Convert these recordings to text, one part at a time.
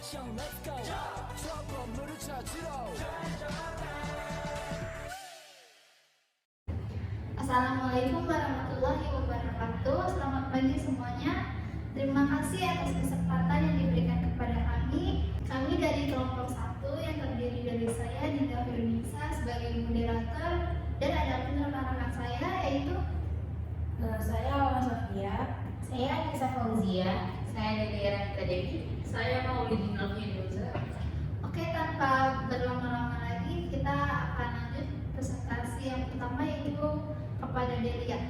Assalamualaikum warahmatullahi wabarakatuh. Selamat pagi semuanya. Terima kasih atas kesempatan yang diberikan kepada kami. Kami dari kelompok 1 yang terdiri dari saya Dinda Firnisa sebagai moderator dan ada pun rekan-rekan saya yaitu saya Alma Sofia, saya Anissa Fauzia, saya dari Ranita Dewi, saya Maulidin Alfianza. Oke, tanpa berlama-lama lagi kita akan lanjut presentasi yang pertama yaitu kepada Delia.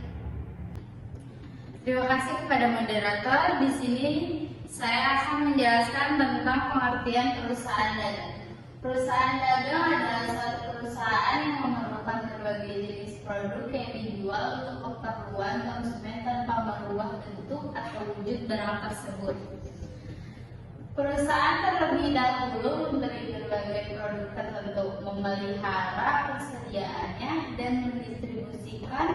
Terima kasih kepada moderator. Di sini saya akan menjelaskan tentang pengertian perusahaan dagang. Perusahaan dagang adalah suatu perusahaan yang memerlukan berbagai jenis produk yang dijual untuk keperluan konsumen tanpa merubah bentuk atau wujud barang tersebut. Perusahaan terlebih dahulu memberi berbagai produk tertentu, memelihara persediaannya, dan mendistribusikan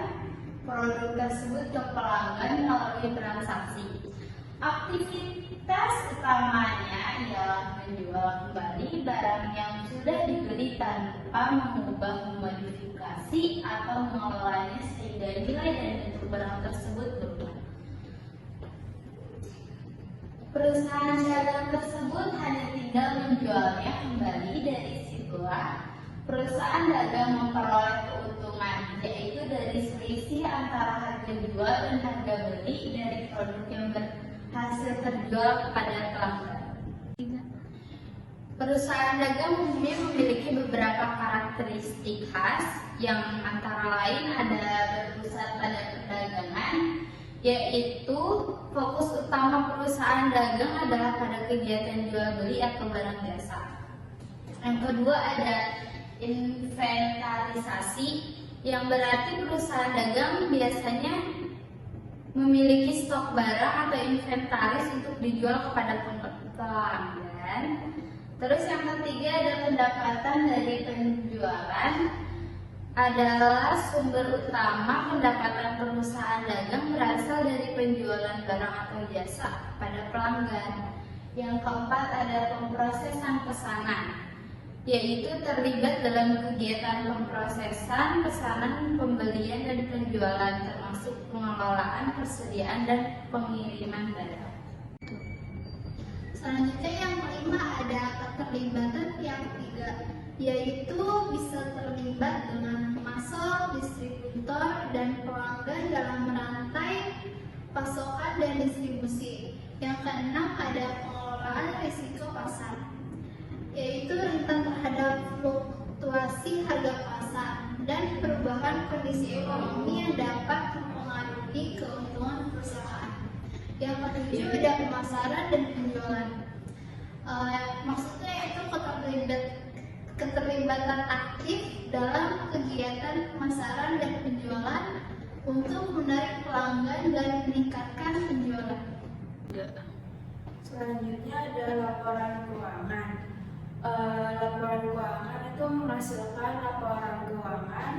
produk tersebut ke pelanggan melalui transaksi. Aktivitas utamanya ialah menjual kembali barang yang sudah dibeli tanpa mengubah, modifikasi, atau mengelolanya sehingga nilai dan bentuk barang tersebut berubah. Perusahaan dagang tersebut hanya tinggal menjualnya kembali. Dari situlah perusahaan dagang memperoleh keuntungan, yaitu dari selisih antara harga jual dan harga beli dari produk yang berhasil terjual kepada pelanggan. Perusahaan dagang umumnya memiliki beberapa karakteristik khas yang antara lain ada berpusat pada perdagangan, yaitu fokus utama perusahaan dagang adalah pada kegiatan jual beli atau barang jasa. Yang kedua ada inventarisasi, yang berarti perusahaan dagang biasanya memiliki stok barang atau inventaris untuk dijual kepada pelanggan. Terus yang ketiga ada pendapatan dari penjualan, adalah sumber utama pendapatan perusahaan dagang berasal dari penjualan barang atau jasa pada pelanggan. Yang keempat ada pemrosesan pesanan, yaitu terlibat dalam kegiatan pemrosesan pesanan, pembelian dan penjualan, termasuk pengelolaan, persediaan dan pengiriman barang. Selanjutnya yang kelima ada keterlibatan pihak ketiga, yaitu bisa terlibat dengan pemasok, distributor, dan pelanggan dalam rantai pasokan dan distribusi. Yang keenam ada pengelolaan risiko pasar, yaitu rentan terhadap fluktuasi harga pasar dan perubahan kondisi ekonomi yang dapat mempengaruhi keuntungan perusahaan. Yang ketujuh ada pemasaran dan penjualan. Maksudnya itu keterlibatan aktif dalam kegiatan pemasaran dan penjualan untuk menarik pelanggan dan meningkatkan penjualan. Selanjutnya ada laporan keuangan. Laporan keuangan itu menghasilkan laporan keuangan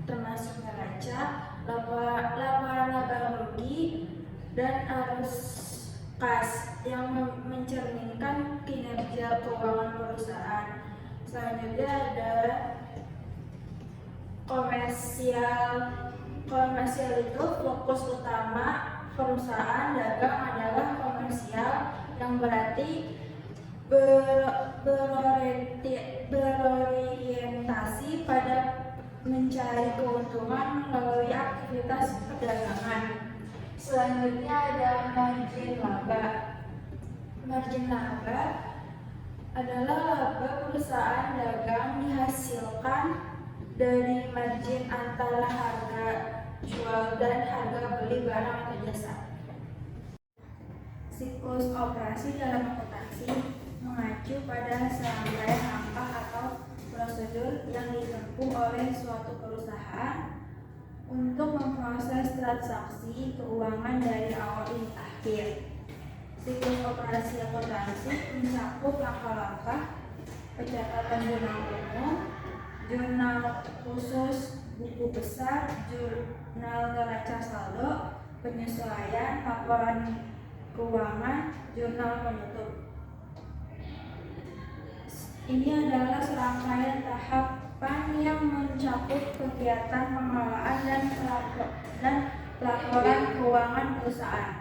termasuk neraca, laporan laba rugi, dan arus kas yang mencerminkan kinerja keuangan perusahaan. Selanjutnya ada komersial. Komersial itu fokus utama perusahaan dagang adalah komersial, yang berarti berorientasi pada mencari keuntungan melalui aktivitas perdagangan. Selanjutnya ada margin laba. Margin laba adalah laba perusahaan dagang dihasilkan dari margin antara harga jual dan harga beli barang atau jasa. Siklus operasi dalam akuntansi mengacu pada serangkaian langkah atau prosedur yang ditempuh oleh suatu perusahaan untuk memproses transaksi keuangan dari awal hingga akhir. Siklus operasi akuntansi mencakup langkah-langkah pencatatan jurnal umum, jurnal khusus, buku besar, jurnal neraca saldo, penyesuaian, laporan keuangan, jurnal penutup. Ini adalah serangkaian tahapan yang mencakup kegiatan pengelolaan dan pelaporan keuangan perusahaan.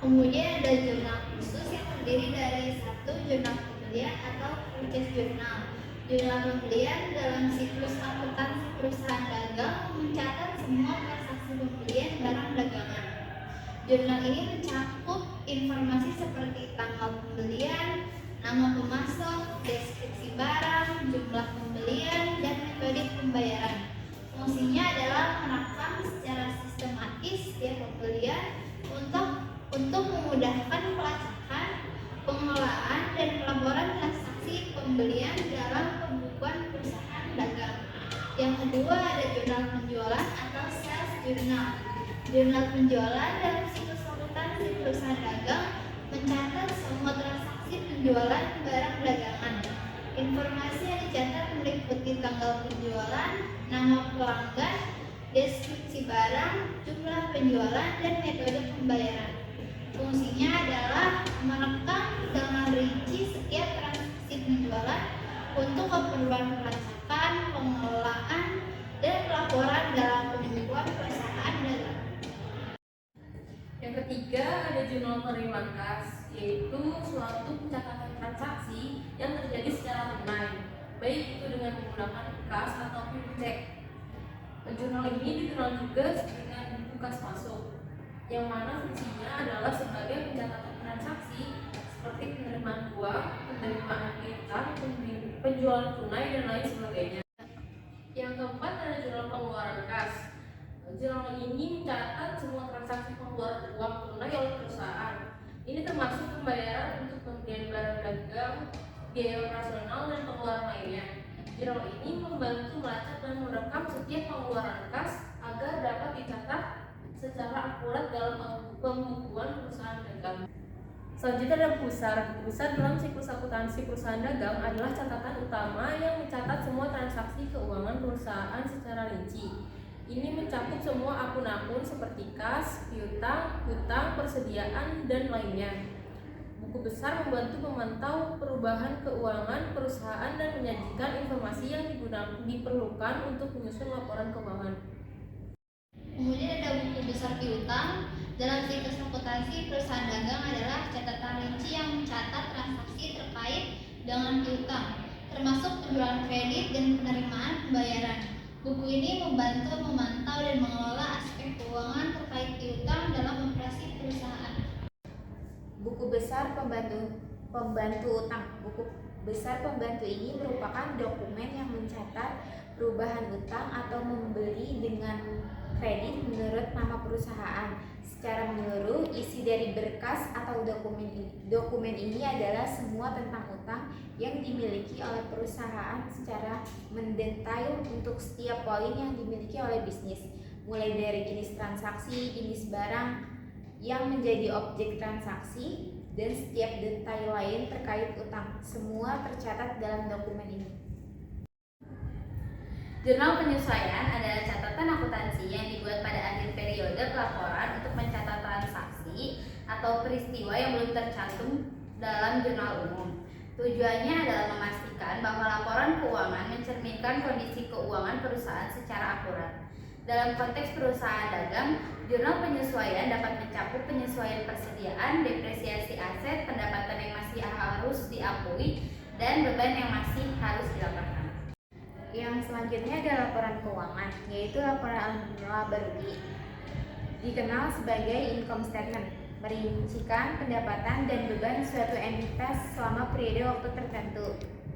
Kemudian ada jurnal khusus yang terdiri dari satu jurnal pembelian atau purchase journal. Jurnal pembelian dalam siklus akuntansi perusahaan dagang mencatat semua transaksi pembelian barang dagangan. Jurnal ini mencakup informasi seperti tanggal pembelian, nama pemasok, deskripsi barang, jumlah pembelian, dan metode pembayaran. Fungsinya adalah merekam secara sistematis setiap pembelian untuk memudahkan pelacakan, pengelolaan, dan pelaporan transaksi pembelian dalam pembukuan perusahaan dagang. Yang kedua ada jurnal penjualan atau sales journal. Jurnal penjualan dalam siklus akuntansi perusahaan dagang mencatat semua transaksi penjualan barang dagangan. Informasi yang dicatat meliputi tanggal penjualan, nama pelanggan, deskripsi barang, jumlah penjualan, dan metode pembayaran. Fungsinya adalah merekam dengan rinci setiap transaksi penjualan untuk keperluan pelacakan, pengelolaan, dan pelaporan dalam pembukuan perusahaan dagang. Yang ketiga ada jurnal penerimaan kas, yaitu suatu pencatatan transaksi yang terjadi secara tunai, baik itu dengan menggunakan kas ataupun cek. Jurnal ini dikenal juga dengan buku kas masuk, yang mana fungsinya adalah sebagai pencatatan transaksi seperti penerimaan uang, penerimaan piutang, penjualan tunai, dan lain sebagainya. Yang keempat ada jurnal pengeluaran kas. Jurnal ini mencatat semua transaksi pengeluaran uang tunai oleh perusahaan. Ini termasuk pembayaran untuk pembelian barang dagang, biaya operasional, dan pengeluaran lainnya. Jurnal ini membantu melacak dan merekam setiap pengeluaran kas agar dapat dicatat secara akurat dalam pembukuan perusahaan dagang. Selanjutnya ada buku besar. Buku besar dalam siklus akuntansi perusahaan dagang adalah catatan utama yang mencatat semua transaksi keuangan perusahaan secara rinci. Ini mencakup semua akun-akun seperti kas, piutang, hutang, persediaan, dan lainnya. Buku besar membantu memantau perubahan keuangan perusahaan dan menyajikan informasi yang diperlukan untuk menyusun laporan keuangan. Kemudian ada buku besar piutang. Dalam siklus akuntansi perusahaan dagang adalah catatan rinci yang mencatat transaksi terkait dengan piutang, termasuk penjualan kredit dan penerimaan pembayaran. Buku ini membantu memantau dan mengelola aspek keuangan terkait piutang dalam operasi perusahaan. Buku besar pembantu utang. Buku besar pembantu ini merupakan dokumen yang mencatat perubahan utang atau membeli dengan kredit menurut nama perusahaan. Secara menyeluruh, isi dari berkas atau dokumen ini adalah semua tentang utang yang dimiliki oleh perusahaan secara mendetail untuk setiap poin yang dimiliki oleh bisnis, mulai dari jenis transaksi, jenis barang yang menjadi objek transaksi, dan setiap detail lain terkait utang. Semua tercatat dalam dokumen ini. Jurnal penyesuaian adalah catatan akuntansi yang dibuat pada akhir periode pelaporan untuk mencatat transaksi atau peristiwa yang belum tercantum dalam jurnal umum. Tujuannya adalah memastikan bahwa laporan keuangan mencerminkan kondisi keuangan perusahaan secara akurat. Dalam konteks perusahaan dagang, jurnal penyesuaian dapat mencakup penyesuaian persediaan, depresiasi aset, pendapatan yang masih harus diakui, dan beban yang masih harus dilaporkan. Yang selanjutnya ada laporan keuangan, yaitu laporan laba rugi. Dikenal sebagai income statement, merincikan pendapatan dan beban suatu entitas selama periode waktu tertentu,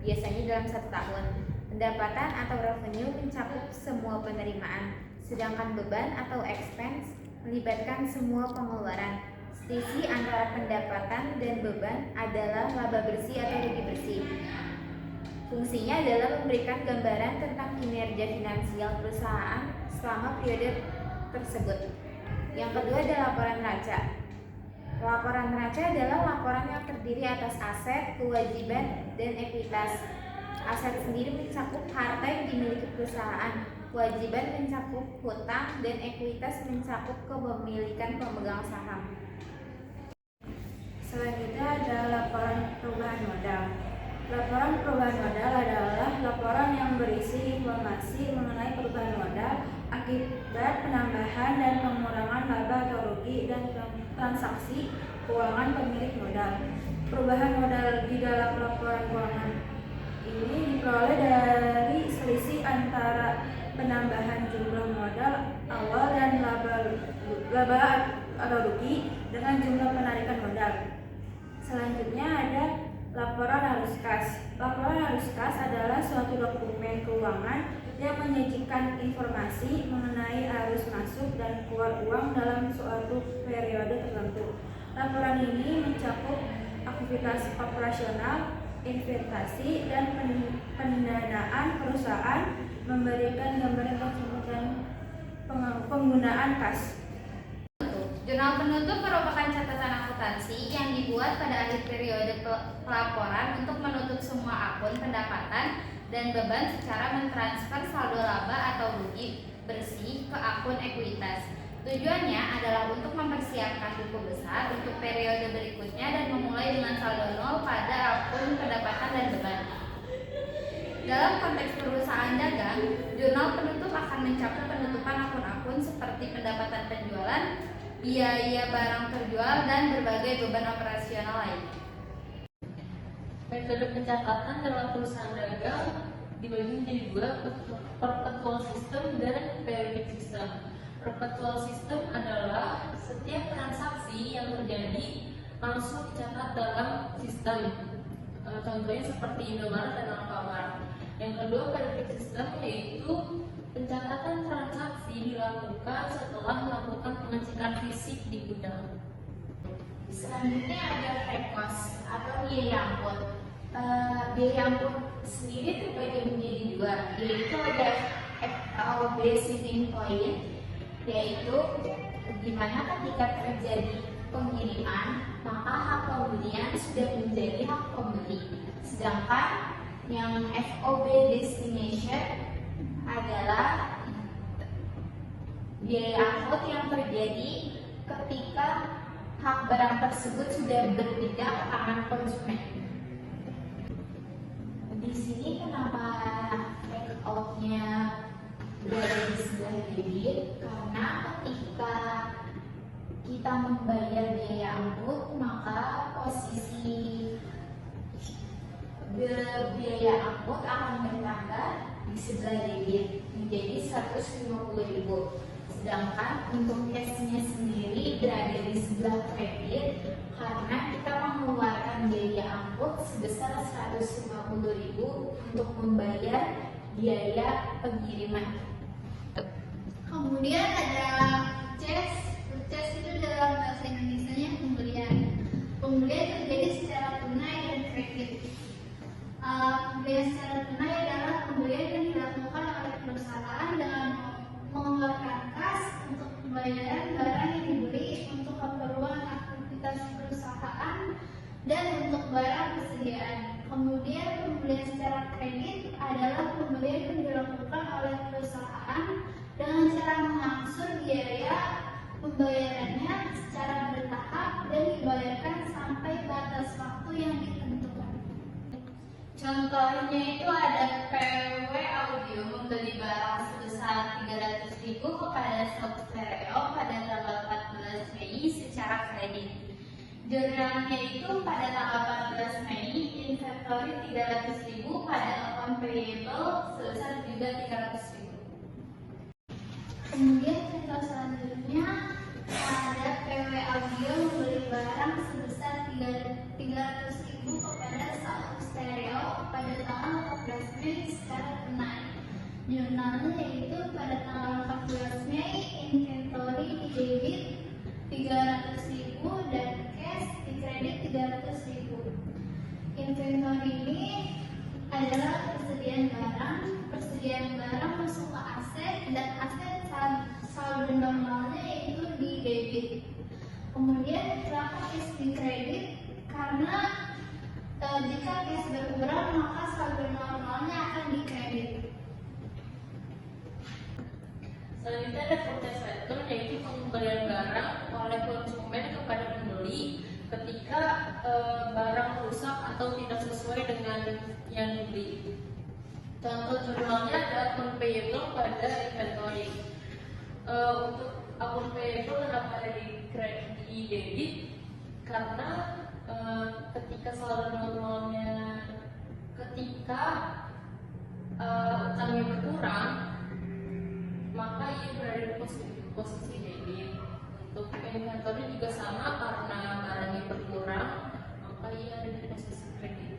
biasanya dalam 1 tahun. Pendapatan atau revenue mencakup semua penerimaan, sedangkan beban atau expense melibatkan semua pengeluaran. Selisih antara pendapatan dan beban adalah laba bersih atau rugi bersih. Fungsinya adalah memberikan gambaran tentang kinerja finansial perusahaan selama periode tersebut. Yang kedua ada laporan neraca. Laporan neraca adalah laporan yang terdiri atas aset, kewajiban, dan ekuitas. Aset sendiri mencakup harta yang dimiliki perusahaan, kewajiban mencakup hutang, dan ekuitas mencakup kepemilikan pemegang saham. Selanjutnya ada laporan perubahan modal. Laporan perubahan modal adalah laporan yang berisi informasi mengenai perubahan modal akibat penambahan dan pengurangan laba atau rugi dan transaksi keuangan pemilik modal. Perubahan modal di dalam laporan keuangan ini diperoleh dari selisih antara penambahan jumlah modal awal dan laba atau rugi dengan jumlah penarikan modal. Selanjutnya ada laporan arus kas. Laporan arus kas adalah suatu dokumen keuangan yang menyajikan informasi mengenai arus masuk dan keluar uang dalam suatu periode tertentu. Laporan ini mencakup aktivitas operasional, investasi, dan pendanaan perusahaan, memberikan gambaran dan penggunaan kas. Jurnal penutup merupakan catatan akuntansi yang dibuat pada akhir periode pelaporan untuk menutup semua akun pendapatan dan beban secara mentransfer saldo laba atau rugi bersih ke akun ekuitas. Tujuannya adalah untuk mempersiapkan buku besar untuk periode berikutnya dan memulai dengan saldo nol pada akun pendapatan dan beban. Dalam konteks perusahaan dagang, jurnal penutup akan mencakup penutupan akun-akun seperti pendapatan penjualan, biaya barang terjual, dan berbagai beban operasional lain. Metode pencatatan dalam perusahaan dagang dibagi menjadi dua, perpetual system dan periodic system. Perpetual system adalah setiap transaksi yang terjadi langsung dicatat dalam sistem. Contohnya seperti Indomaret dan Alfamart. Yang kedua, periodic system, yaitu pencatatan transaksi dilakukan setelah melakukan pengecekan fisik di gudang. Selanjutnya ada freight cost atau biaya angkut. Biaya angkut sendiri terbagi menjadi dua, yaitu ada FOB shipping point, yaitu di mana ketika terjadi pengiriman maka hak pembelian sudah menjadi hak pembeli. Sedangkan yang FOB destination adalah biaya angkut yang terjadi ketika hak barang tersebut sudah berpindah ke tangan konsumen. Di sini kenapa take out-nya berada di sebelah debit? Karena ketika kita membayar biaya angkut maka posisi biaya angkut akan bertambah di sebelah debit menjadi 150.000. Sedangkan untuk cashnya sendiri berada di sebelah kredit karena kita mengeluarkan biaya angkut sebesar 150.000 untuk membayar biaya pengiriman. Kemudian ada purchase. Purchase itu dalam bahasa Indonesia-nya pembelian. Pembelian terjadi secara tunai dan kredit. Pembelian secara tunai adalah pembelian yang dilakukan oleh perusahaan dengan mengeluarkan kas untuk pembayaran barang yang dibeli untuk keperluan aktivitas perusahaan dan untuk barang persediaan. Kemudian pembelian secara kredit adalah pembelian yang dilakukan oleh perusahaan dengan cara mengangsur biaya pembayarannya secara bertahap dan dibayarkan sampai batas waktu yang ditentukan. Contohnya itu ada PW Audio membeli barang sebesar 300.000 kepada Sob Stereo pada tanggal 14 Mei secara kredit. Jurnalnya itu pada tanggal 14 Mei inventory 300.000 pada account payable sebesar juga 300.000. Kemudian contoh selanjutnya ada PW Audio membeli barang sebesar 300.000 kepada Sob Stereo pada tanggal 14 Mei secara tunai. Jurnalnya yaitu pada tanggal 14 Mei inventory di debit 300.000 dan cash di kredit 300.000. Inventory ini adalah persediaan barang masuk ke aset dan aset saldo normalnya yaitu di debit. Kemudian kenapa cash di kredit? Karena jika cash berkurang maka saldo normalnya akan di kredit. Selanjutnya ada purchase return, yaitu pengembalian barang oleh konsumen kepada pembeli ketika barang rusak atau tidak sesuai dengan yang dibeli. Contoh jurnalnya ada akun payable pada inventory. Untuk akun payable kenapa ada di debit? Karena ketika saldo normalnya utangnya berkurang, maka ia berada di posisi debit. Untuk inventory juga sama, karena barangnya berkurang, maka ia ada di posisi kredit.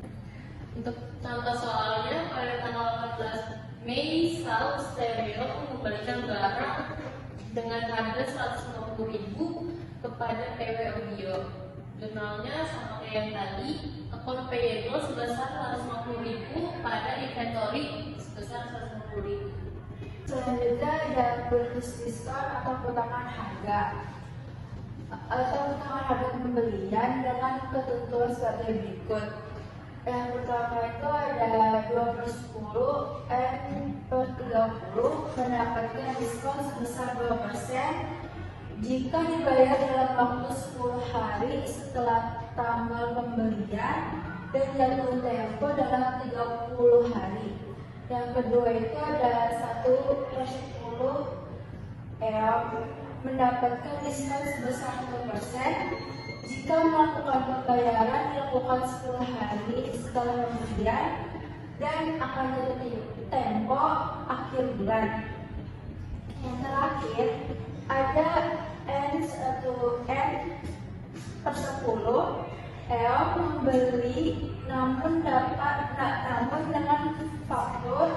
Untuk contoh soalnya, pada tanggal 14 Mei, Sal Stereo mengembalikan barang dengan harga 150.000 kepada PW Audio. Jurnalnya sama kayak yang tadi, akun payable sebesar 150.000 pada inventory sebesar 150.000. Selanjutnya ada purchase discount atau potongan harga pembelian dengan ketentuan sebagai berikut. Yang pertama itu ada 2/10 N/30 mendapatkan diskon sebesar 2% jika dibayar dalam waktu 10 hari setelah tanggal pembelian dan jatuh tempo dalam 30 hari. Yang kedua itu ada 1/10 mendapatkan diskon sebesar 1% jika melakukan pembayaran dilakukan 10 hari setelah pembelian dan akan jatuh tempo akhir bulan. Yang terakhir ada N/10 membeli namun dengan faktur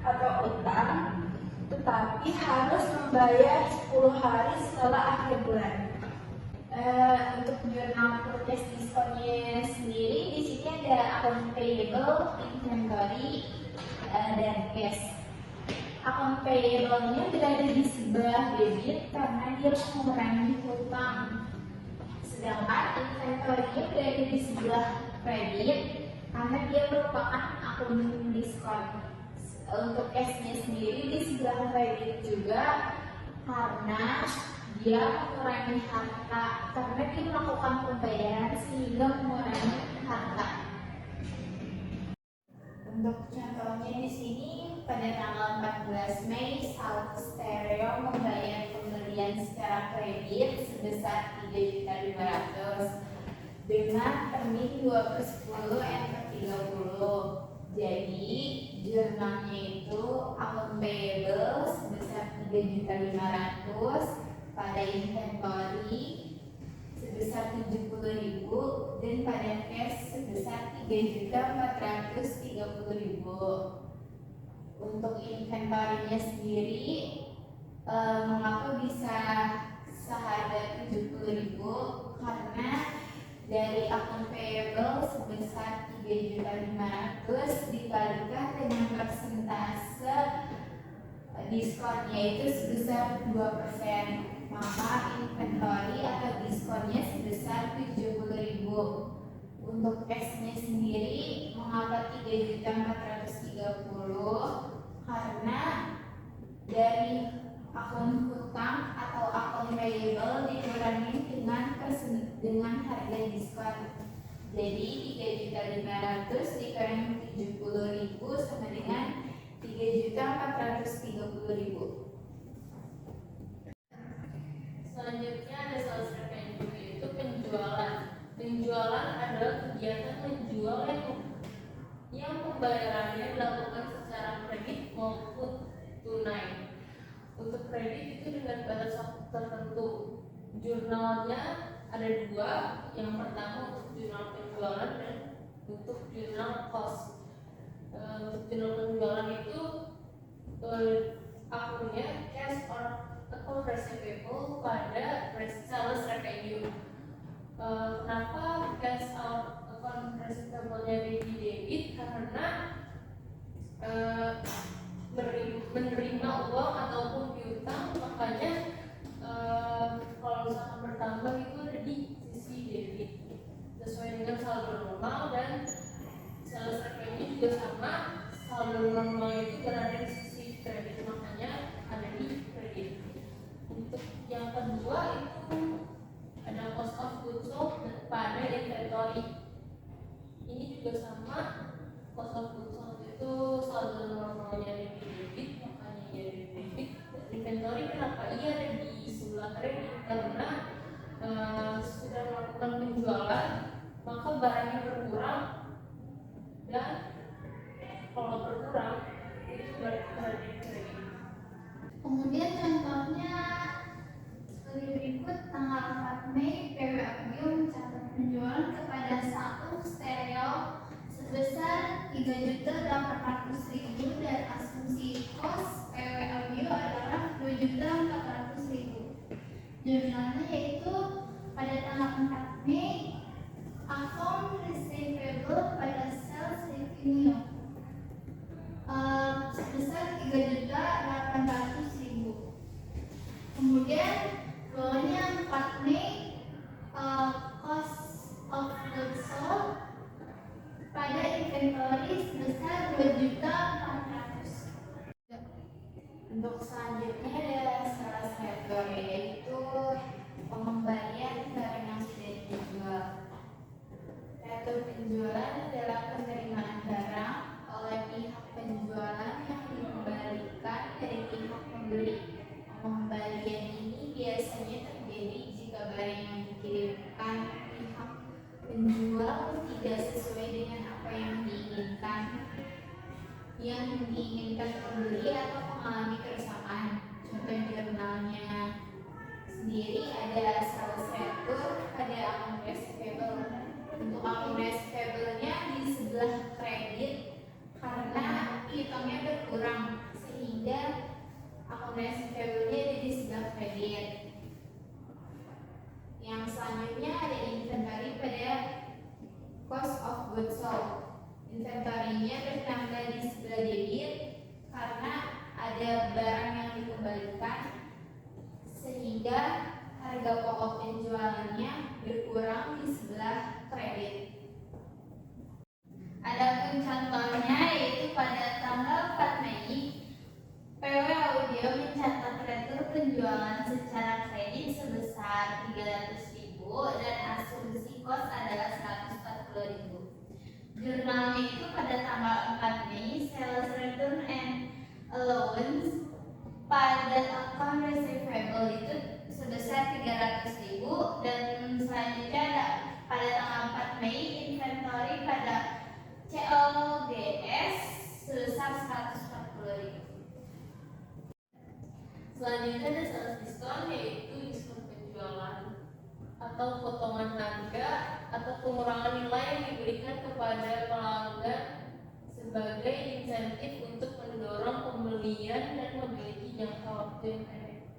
atau utang, tetapi harus membayar 10 hari setelah akhir bulan. Untuk jurnal purchase diskonnya sendiri, di sini ada akun payable, inventory, dan cash. Akun payable-nya berada di sebelah debit karena dia mengurangi hutang. Sedangkan inventory-nya berada di sebelah kredit karena dia merupakan akun diskon. Untuk cash-nya sendiri di sebelah kredit juga karena dia mengurangi harta, karena dia melakukan pembayaran sehingga mengurangi harta. Untuk contohnya di sini pada tanggal 14 Mei, Sal Stereo membayar pembelian secara kredit sebesar 3.500.000 dengan termin 2/10 N/30. Jadi jurnalnya itu akun payable sebesar 3.500.000, pada inventory sebesar 70.000 dan pada cash sebesar 3.430.000. Untuk inventory-nya sendiri mengapa bisa seharga 70.000? Karena dari akun payable sebesar 3.500.000 dikalikan dengan persentase diskonnya itu sebesar 2%, maka inventory atau diskonnya sebesar 70.000. Untuk cashnya sendiri mengapa 3.430.000? Karena dari akun hutang atau akun payable dikurangi dengan harga diskon. Jadi 3.500.000 dikurangi 70.000 sama dengan 3.430.000. Selanjutnya ada sales revenue, yaitu penjualan. Penjualan adalah kegiatan menjual yang pembayarannya dilakukan secara kredit maupun tunai. Untuk kredit itu dengan batas waktu tertentu. Jurnalnya ada dua. Yang pertama untuk jurnal penjualan dan untuk jurnal cost. Untuk jurnal penjualan itu akunnya cash or account receivable pada sales revenue. Kenapa cash or account receivable-nya di debit? Karena menerima uang ataupun piutang, makanya kalau misalkan bertambah itu ada di sisi debit sesuai dengan saldo normal, dan sales revenue juga sama, saldo normal itu berada di sisi kredit, makanya ada di kredit. Untuk yang kedua itu ada cost of goods sold pada inventory. sebelah kredit karena sudah melakukan penjualan maka barangnya berkurang, dan kalau berkurang itu berarti barangnya kredit. Kemudian contohnya sebagai berikut, tanggal 4 Mei PW Audio mencatat penjualan kepada satu stereo sebesar 3.800.000 dan asumsi kos PW Audio adalah 2.400.000. Jurnalnya yaitu pada tanggal 4 Mei account receivable pada sales revenue sebesar 3.800.000. Kemudian bawahnya 4 Mei cost of goods sold pada inventory sebesar 2.400.000. Untuk selanjutnya adalah sales return, yaitu pengembalian barang yang sudah dijual. Retur penjualan adalah penerimaan barang oleh pihak penjualan yang dikembalikan dari pihak pembeli. Pengembalian ini biasanya terjadi jika barang yang dikirimkan pihak penjual tidak sesuai dengan apa yang diinginkan pembeli atau mengalami kerusakan. Contoh jurnalnya sendiri ada sales return pada account receivable. Untuk account receivable-nya di sebelah kredit karena piutangnya berkurang, sehingga account receivable-nya ada di sebelah kredit. Yang selanjutnya ada inventory pada cost of goods sold. Inventory-nya bertambah di sebelah debit karena ada barang yang dikembalikan, sehingga harga pokok penjualannya berkurang di sebelah kredit. Adapun contohnya yaitu pada tanggal 4 Mei PW Audio mencatat retur penjualan secara kredit sebesar 300.000 dan asumsi kos adalah 140.000. Jurnalnya itu pada tanggal 4 Mei sales return and allowance pada account receivable itu sebesar 300.000, dan selanjutnya ada pada tanggal 4 Mei inventory pada COGS sebesar 140.000. Selanjutnya ada sales diskon, yaitu diskon penjualan atau potongan harga atau pengurangan nilai yang diberikan kepada pelanggan sebagai insentif untuk mendorong pembelian dan memiliki jangka waktu yang pendek.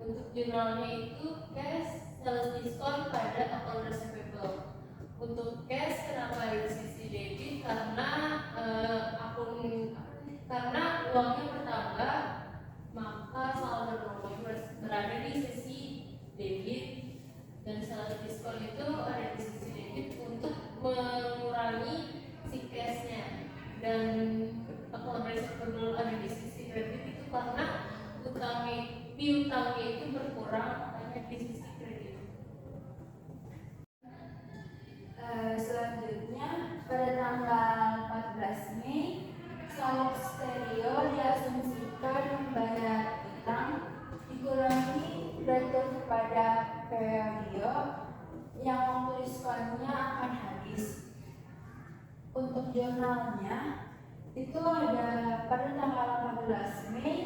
Untuk jurnalnya itu cash sales diskon pada account receivable. Untuk cash kenapa ada di sisi debit? Karena uangnya bertambah, maka saldo uangnya berada di sisi debit, dan sales diskon itu ada di sisi debit untuk mengurangi si cashnya, dan account receivable ada di sisi kredit itu karena piutangnya itu berkurang hanya di sisi kredit. Selanjutnya pada tanggal 14 Mei Salok Stereo diasumsikan membayar utang dikurangi retur kepada PW yang waktu diskonnya akan habis. Untuk jurnalnya itu ada pada tanggal 14 Mei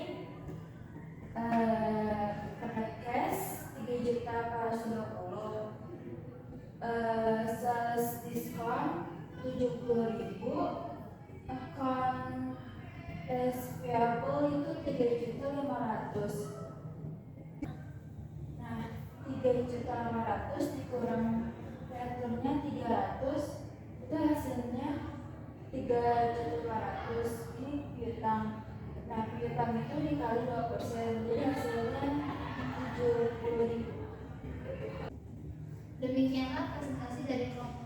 pada cash 3.420.000, sales diskon 70.000, account receivable itu 3.500.000. Nah, 3.500.000 dikurang returnya 300, itu hasilnya 3.500.000. Ini piutang. Nah, piutang itu dikali 2%, jadi hasilnya 70.000. Demikianlah presentasi dari kelompok